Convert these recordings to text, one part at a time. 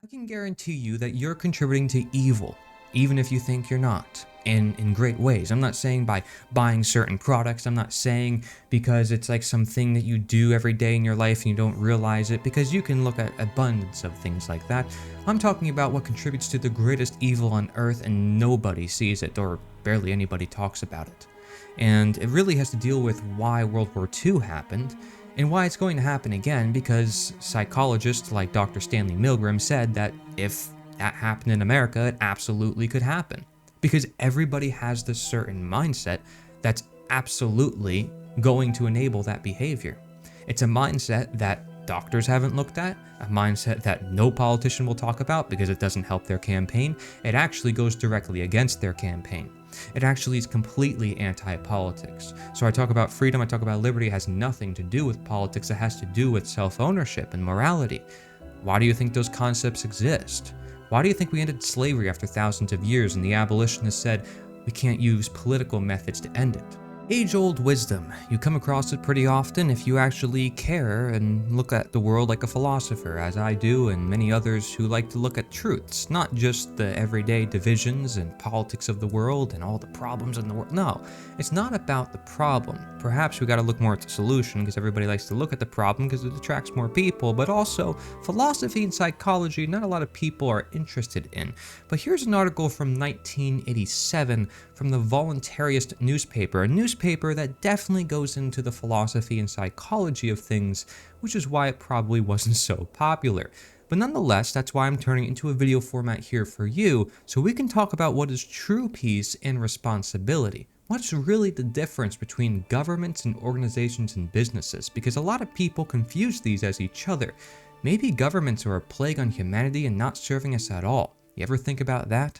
I can guarantee you that you're contributing to evil, even if you think you're not, and in great ways. I'm not saying by buying certain products, I'm not saying because it's like something that you do every day in your life and you don't realize it, because you can look at abundance of things like that. I'm talking about what contributes to the greatest evil on earth and nobody sees it, or barely anybody talks about it. And it really has to deal with why World War II happened, and why it's going to happen again, because psychologists like Dr. Stanley Milgram said that if that happened in America, it absolutely could happen. Because everybody has this certain mindset that's absolutely going to enable that behavior. It's a mindset that doctors haven't looked at, a mindset that no politician will talk about because it doesn't help their campaign. It actually goes directly against their campaign. It actually is completely anti-politics. So I talk about freedom, I talk about liberty. It has nothing to do with politics. It has to do with self-ownership and morality. Why do you think those concepts exist? Why do you think we ended slavery after thousands of years and the abolitionists said we can't use political methods to end it? Age-old wisdom. You come across it pretty often if you actually care and look at the world like a philosopher, as I do, and many others who like to look at truths, not just the everyday divisions and politics of the world and all the problems in the world. No, it's not about the problem. Perhaps we gotta look more at the solution, because everybody likes to look at the problem because it attracts more people, but also philosophy and psychology, not a lot of people are interested in. But here's an article from 1987 from the Voluntarist newspaper, a newspaper that definitely goes into the philosophy and psychology of things, which is why it probably wasn't so popular. But nonetheless, that's why I'm turning it into a video format here for you, so we can talk about what is true peace and responsibility. What's really the difference between governments and organizations and businesses? Because a lot of people confuse these as each other. Maybe governments are a plague on humanity and not serving us at all. You ever think about that?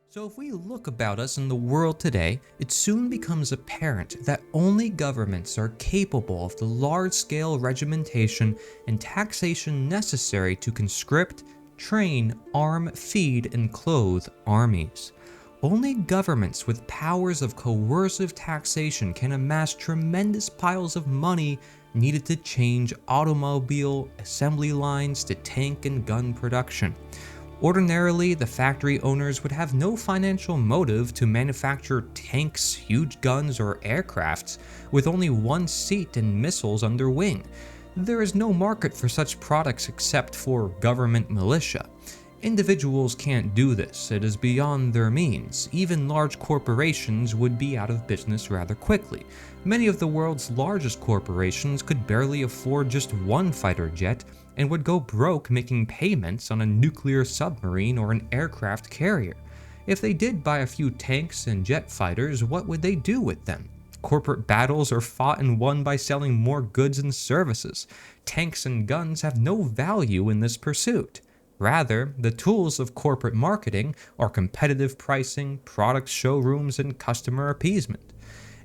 So if we look about us in the world today, it soon becomes apparent that only governments are capable of the large-scale regimentation and taxation necessary to conscript, train, arm, feed, and clothe armies. Only governments with powers of coercive taxation can amass tremendous piles of money needed to change automobile assembly lines to tank and gun production. Ordinarily, the factory owners would have no financial motive to manufacture tanks, huge guns, or aircrafts with only one seat and missiles under wing. There is no market for such products except for government militia. Individuals can't do this, it is beyond their means. Even large corporations would be out of business rather quickly. Many of the world's largest corporations could barely afford just one fighter jet and would go broke making payments on a nuclear submarine or an aircraft carrier. If they did buy a few tanks and jet fighters, what would they do with them? Corporate battles are fought and won by selling more goods and services. Tanks and guns have no value in this pursuit. Rather, the tools of corporate marketing are competitive pricing, product showrooms, and customer appeasement.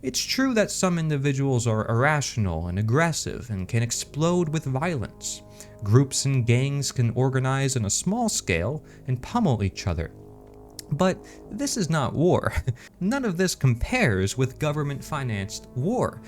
It's true that some individuals are irrational and aggressive and can explode with violence. Groups and gangs can organize on a small scale and pummel each other. But this is not war. None of this compares with government-financed war.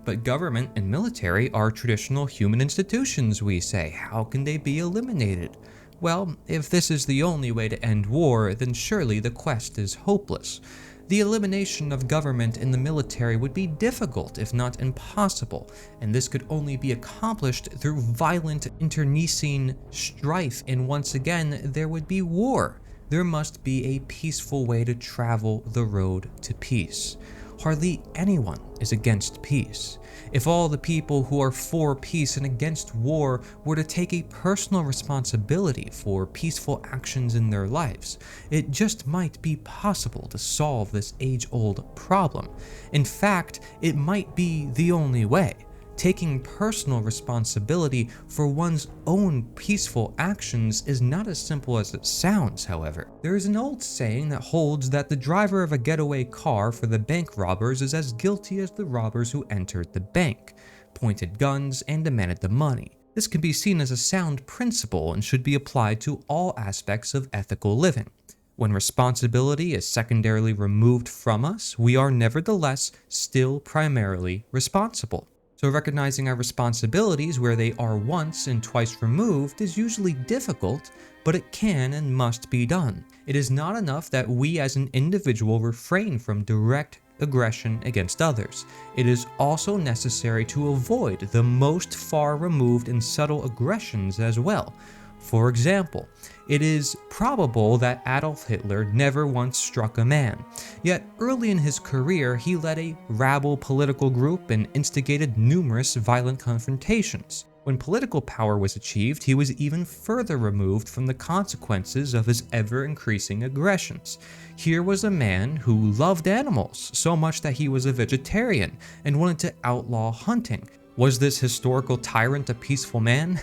But government and military are traditional human institutions, we say. How can they be eliminated? Well, if this is the only way to end war, then surely the quest is hopeless. The elimination of government and the military would be difficult, if not impossible, and this could only be accomplished through violent internecine strife, and once again, there would be war. There must be a peaceful way to travel the road to peace. Hardly anyone is against peace. If all the people who are for peace and against war were to take a personal responsibility for peaceful actions in their lives, it just might be possible to solve this age-old problem. In fact, it might be the only way. Taking personal responsibility for one's own peaceful actions is not as simple as it sounds, however. There is an old saying that holds that the driver of a getaway car for the bank robbers is as guilty as the robbers who entered the bank, pointed guns, and demanded the money. This can be seen as a sound principle and should be applied to all aspects of ethical living. When responsibility is secondarily removed from us, we are nevertheless still primarily responsible. So recognizing our responsibilities where they are once and twice removed is usually difficult, but it can and must be done. It is not enough that we as an individual refrain from direct aggression against others. It is also necessary to avoid the most far removed and subtle aggressions as well. For example, it is probable that Adolf Hitler never once struck a man, yet early in his career he led a rabble political group and instigated numerous violent confrontations. When political power was achieved, he was even further removed from the consequences of his ever-increasing aggressions. Here was a man who loved animals so much that he was a vegetarian and wanted to outlaw hunting. Was this historical tyrant a peaceful man?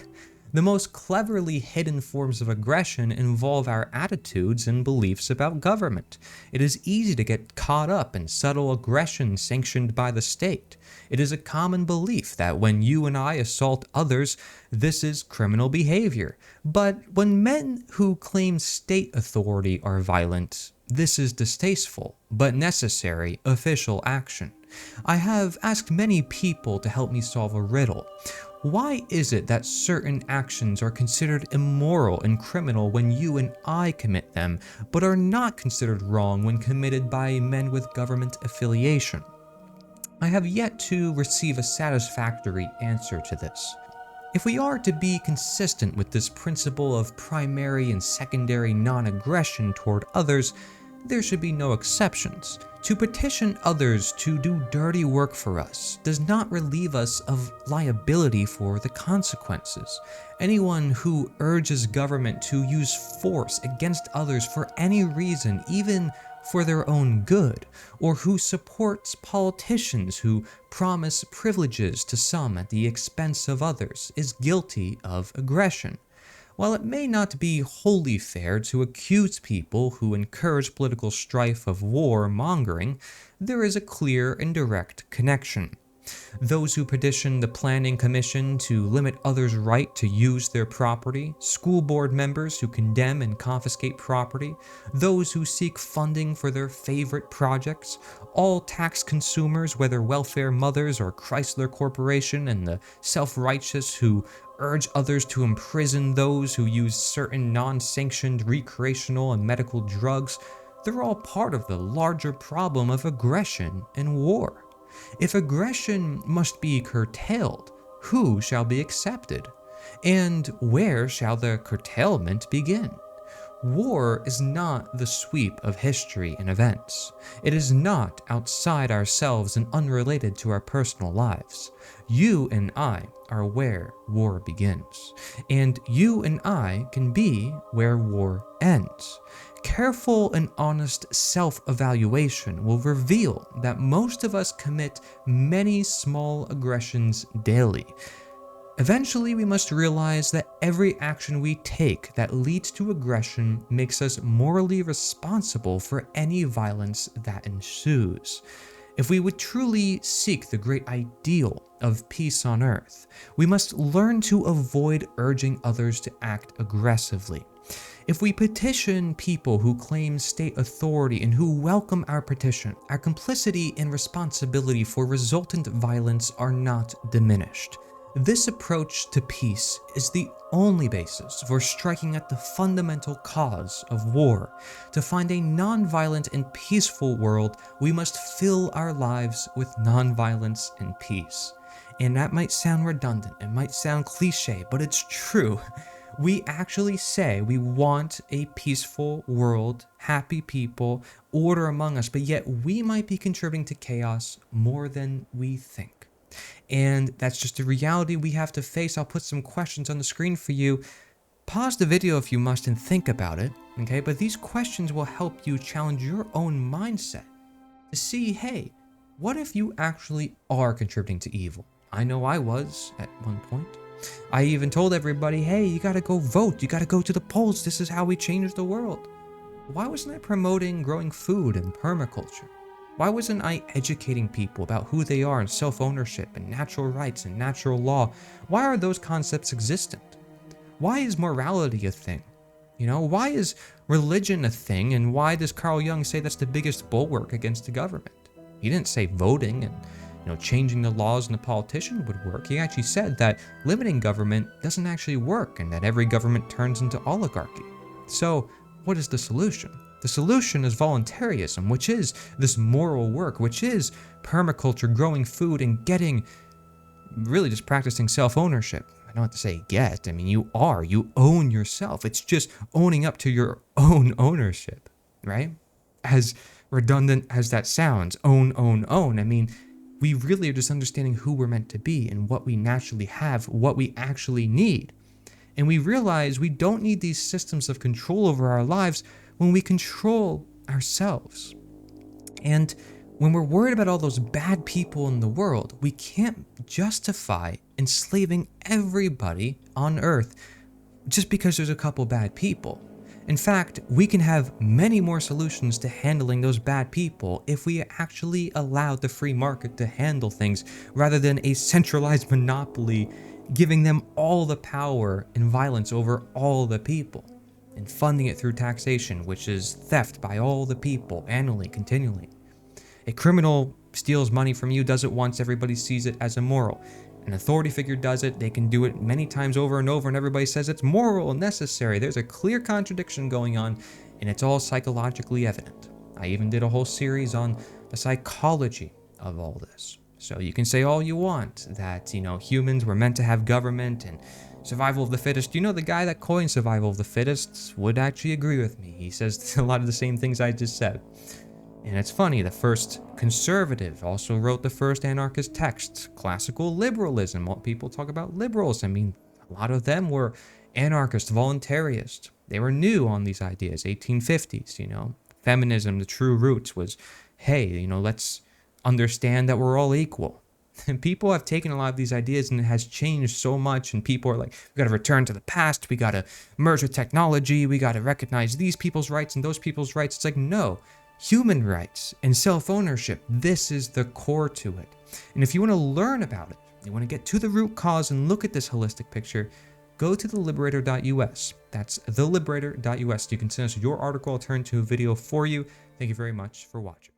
The most cleverly hidden forms of aggression involve our attitudes and beliefs about government. It is easy to get caught up in subtle aggression sanctioned by the state. It is a common belief that when you and I assault others, this is criminal behavior. But when men who claim state authority are violent, this is distasteful, but necessary official action. I have asked many people to help me solve a riddle. Why is it that certain actions are considered immoral and criminal when you and I commit them, but are not considered wrong when committed by men with government affiliation? I have yet to receive a satisfactory answer to this. If we are to be consistent with this principle of primary and secondary non-aggression toward others, there should be no exceptions. To petition others to do dirty work for us does not relieve us of liability for the consequences. Anyone who urges government to use force against others for any reason, even for their own good, or who supports politicians who promise privileges to some at the expense of others, is guilty of aggression. While it may not be wholly fair to accuse people who encourage political strife of war-mongering, there is a clear and direct connection. Those who petition the Planning Commission to limit others' right to use their property, school board members who condemn and confiscate property, those who seek funding for their favorite projects, all tax consumers, whether welfare mothers or Chrysler Corporation, and the self-righteous who urge others to imprison those who use certain non-sanctioned recreational and medical drugs, they're all part of the larger problem of aggression and war. If aggression must be curtailed, who shall be accepted? And where shall the curtailment begin? War is not the sweep of history and events. It is not outside ourselves and unrelated to our personal lives. You and I are where war begins, and you and I can be where war ends. Careful and honest self-evaluation will reveal that most of us commit many small aggressions daily. Eventually, we must realize that every action we take that leads to aggression makes us morally responsible for any violence that ensues. If we would truly seek the great ideal of peace on earth, we must learn to avoid urging others to act aggressively. If we petition people who claim state authority and who welcome our petition, our complicity and responsibility for resultant violence are not diminished. This approach to peace is the only basis for striking at the fundamental cause of war. To find a non-violent and peaceful world, we must fill our lives with non-violence and peace. And that might sound redundant, it might sound cliche, but it's true. We actually say we want a peaceful world, happy people, order among us, but yet we might be contributing to chaos more than we think. And that's just a reality we have to face. I'll put some questions on the screen for you. Pause the video if you must and think about it, okay? But these questions will help you challenge your own mindset to see, hey, what if you actually are contributing to evil? I know I was at one point. I even told everybody, hey, you gotta go vote, you gotta go to the polls, this is how we change the world. Why wasn't I promoting growing food and permaculture? Why wasn't I educating people about who they are and self-ownership and natural rights and natural law? Why are those concepts existent? Why is morality a thing? You know, why is religion a thing, and why does Carl Jung say that's the biggest bulwark against the government? He didn't say voting and changing the laws and the politician would work. He actually said that limiting government doesn't actually work and that every government turns into oligarchy. So what is the solution? The solution is voluntarism, which is this moral work, which is permaculture, growing food, and really just practicing self-ownership. I don't have to say get, I mean, you own yourself. It's just owning up to your own ownership, right? As redundant as that sounds, own. I mean, we really are just understanding who we're meant to be and what we naturally have, what we actually need. And we realize we don't need these systems of control over our lives when we control ourselves. And when we're worried about all those bad people in the world, we can't justify enslaving everybody on Earth just because there's a couple bad people. In fact, we can have many more solutions to handling those bad people if we actually allowed the free market to handle things rather than a centralized monopoly giving them all the power and violence over all the people, and funding it through taxation, which is theft by all the people annually, continually. A criminal steals money from you, does it once, everybody sees it as immoral. An authority figure does it, they can do it many times over and over, and everybody says it's moral and necessary. There's a clear contradiction going on, and it's all psychologically evident. I even did a whole series on the psychology of all this. So you can say all you want that, humans were meant to have government and survival of the fittest. The guy that coined survival of the fittest would actually agree with me. He says a lot of the same things I just said. And it's funny, the first conservative also wrote the first anarchist text, classical liberalism. What people talk about liberals, I mean, a lot of them were anarchist, voluntarist. They were new on these ideas, 1850s, Feminism, the true roots was, hey, let's understand that we're all equal. And people have taken a lot of these ideas and it has changed so much, and people are like, we got to return to the past, we got to merge with technology, we got to recognize these people's rights and those people's rights. It's like, no, human rights and self-ownership, this is the core to it. And if you want to learn about it, you want to get to the root cause and look at this holistic picture, go to theliberator.us. That's theliberator.us. You can send us your article, I'll turn to a video for you. Thank you very much for watching.